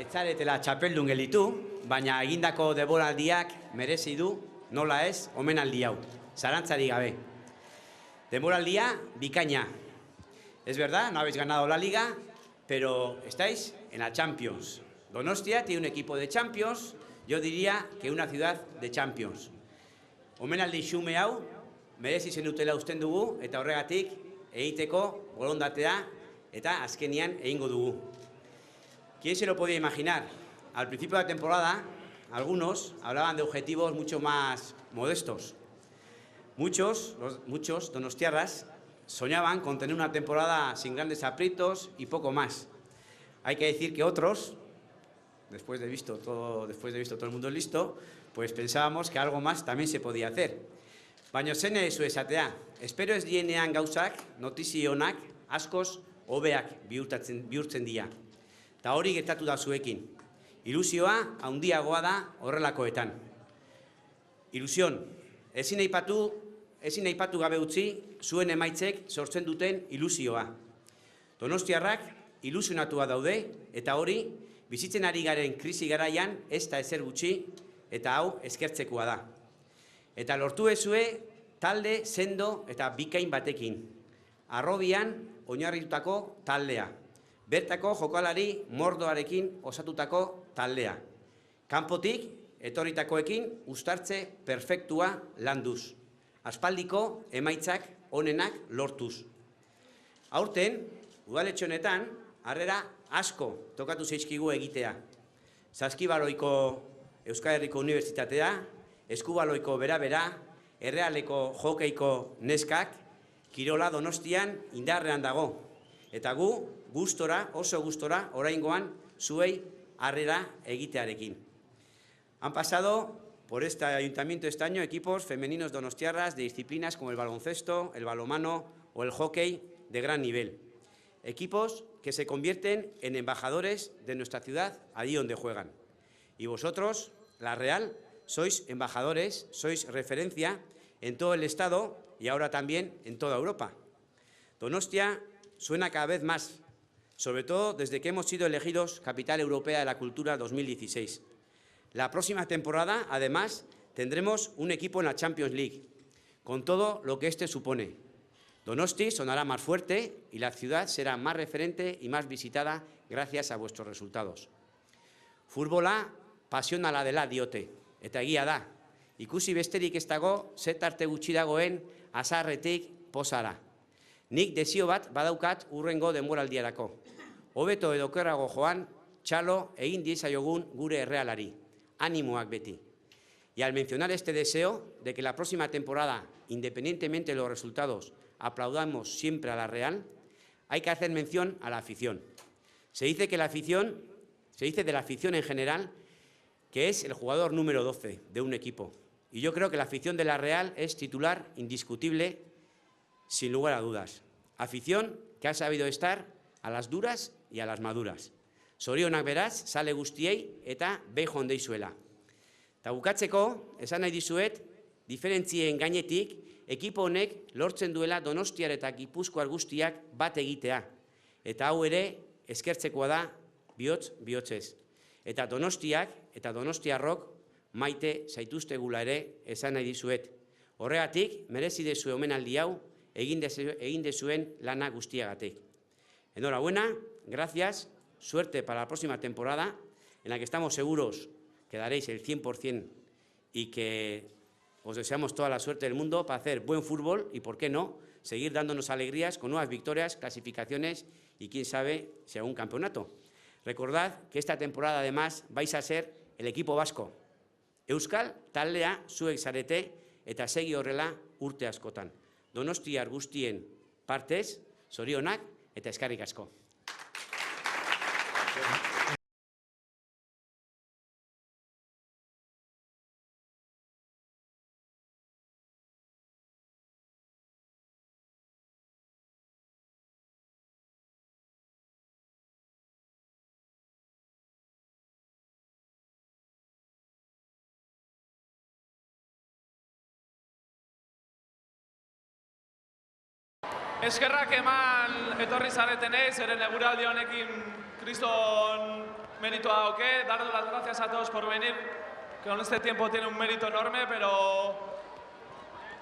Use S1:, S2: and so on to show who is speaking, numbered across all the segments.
S1: ez zaretela txapeldun gelditu, baina egindako denboraldiak merezi du, nola ez, omenaldi hau, zarantzari gabe. Denboraldia bikaina. Es verdad, no habéis ganado la Liga, pero estáis en la Champions. Donostia tiene un equipo de Champions, yo diría que una ciudad de Champions. Omenaldi xume hau, merezi zenutela usten dugu, eta horregatik egiteko borondatea eta azkenian egingo dugu. ¿Quién se lo podía imaginar? Al principio de la temporada, algunos hablaban de objetivos mucho más modestos. Muchos donostiarras soñaban con tener una temporada sin grandes aprietos y poco más. Hay que decir que otros, después de visto todo el mundo listo, pues pensábamos que algo más también se podía hacer. Baina zene ezu esatea, espero ez dienean gauzak, notizio onak, askoz hobeak bihurtzen dira. Ta hori gertatu da zuekin. Ilusioa handiagoa da horrelakoetan. Ilusión, ezin aipatu gabe utzi zuen emaitzek sortzen duten ilusioa. Donostiarrak ilusionatua daude eta hori bizitzen ari garen krisi garaian ez da ezer gutxi eta hau eskertzekoa da. Eta lortu ezue talde sendo eta bikain batekin. Arrobian oinarritutako taldea. Bertako jokalari mordoarekin osatutako taldea. Kanpotik etorritakoekin uztartze perfektua landuz. Aspaldiko emaitzak onenak lortuz. Aurten, udaletxe honetan, harrera asko tokatu zaizkigu egitea. Saskibaloiko Euskal Herriko Unibertsitatea, Eskubaloiko bera-bera, Errealeko jokeiko neskak, Kirola Donostian indarrean dago. Eta gu, oso gustora, oraingoan zuei harrera egitearekin. Han pasado por este ayuntamiento este año equipos femeninos donostiarras de disciplinas como el baloncesto, el balonmano o el hockey de gran nivel. Equipos que se convierten en embajadores de nuestra ciudad allí donde juegan. Y vosotros, la Real, sois embajadores, sois referencia en todo el Estado y ahora también en toda Europa. Donostia suena cada vez más, sobre todo desde que hemos sido elegidos Capital Europea de la Cultura 2016. La próxima temporada, además, tendremos un equipo en la Champions League, con todo lo que este supone. Donosti sonará más fuerte y la ciudad será más referente y más visitada gracias a vuestros resultados. Futbola pasionala dela diote, eta egia da. Ikusi besterik ez dago, zetarte gutxi dagoen azarretik pozara. Nik desio bat badaukat urrengo denboraldiarako. Hobeto edo okerrago joan, txalo egin diezaiogun gure Errealari. Ánimoak beti. Y al mencionar este deseo de que la próxima temporada, independientemente de los resultados, aplaudamos siempre a la Real, hay que hacer mención a la afición. Se dice de la afición en general que es el jugador número 12 de un equipo. Y yo creo que la afición de la Real es titular indiscutible, sin lugar a dudas. Afición que ha sabido estar a las duras y a las maduras. Zorionak beraz, sale guztiei eta beho ondeizuela. Ta bukatzeko, esan nahi dizuet, diferentzien gainetik, ekipo honek lortzen duela Donostiar eta Gipuzkoar guztiak bat egitea. Eta hau ere, eskertzekoa da bihotzez. Eta Donostiak eta Donostiarrok maite zaituztegula ere esan nahi dizuet. Horregatik, merezi dezue omenaldi hau egin dezuen lana guztiagatik. Enhorabuena, gracias, suerte para la próxima temporada, en la que estamos seguros que daréis el 100% y que os deseamos toda la suerte del mundo para hacer buen fútbol y, por qué no, seguir dándonos alegrías con nuevas victorias, clasificaciones y, quién sabe, si algún campeonato. Recordad que esta temporada, además, vais a ser el equipo vasco. Euskal taldea zuek zarete eta segi horrela urte askotan. Donostiar guztien partez, zorionak eta eskerrik asko.
S2: Eskerrak eman etorri zaretenez, eren eguraldi honekin kriston mérito a Oque, daros las gracias a todos por venir, que en este tiempo tiene un mérito enorme, pero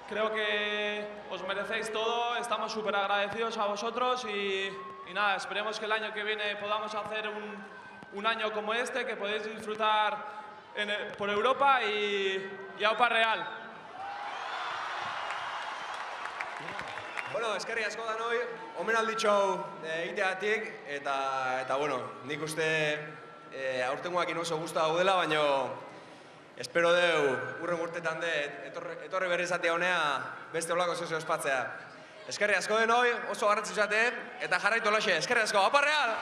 S2: creo que os merecéis todo, estamos súper agradecidos a vosotros y nada, esperemos que el año que viene podamos hacer un año como este, que podéis disfrutar por Europa y aupa real.
S3: Bueno, eskerri asko danoi, omenalditxo egiteagatik, eta bueno, nik uste aurtengoakin oso gusta daudela, baina espero deu urren urtetan etorri berri izatea honea beste olako zozio ospatzea. Eskerri asko denoi, oso garrantzitsuate, eta jarraitu holaxe, eskerri asko, aupa real!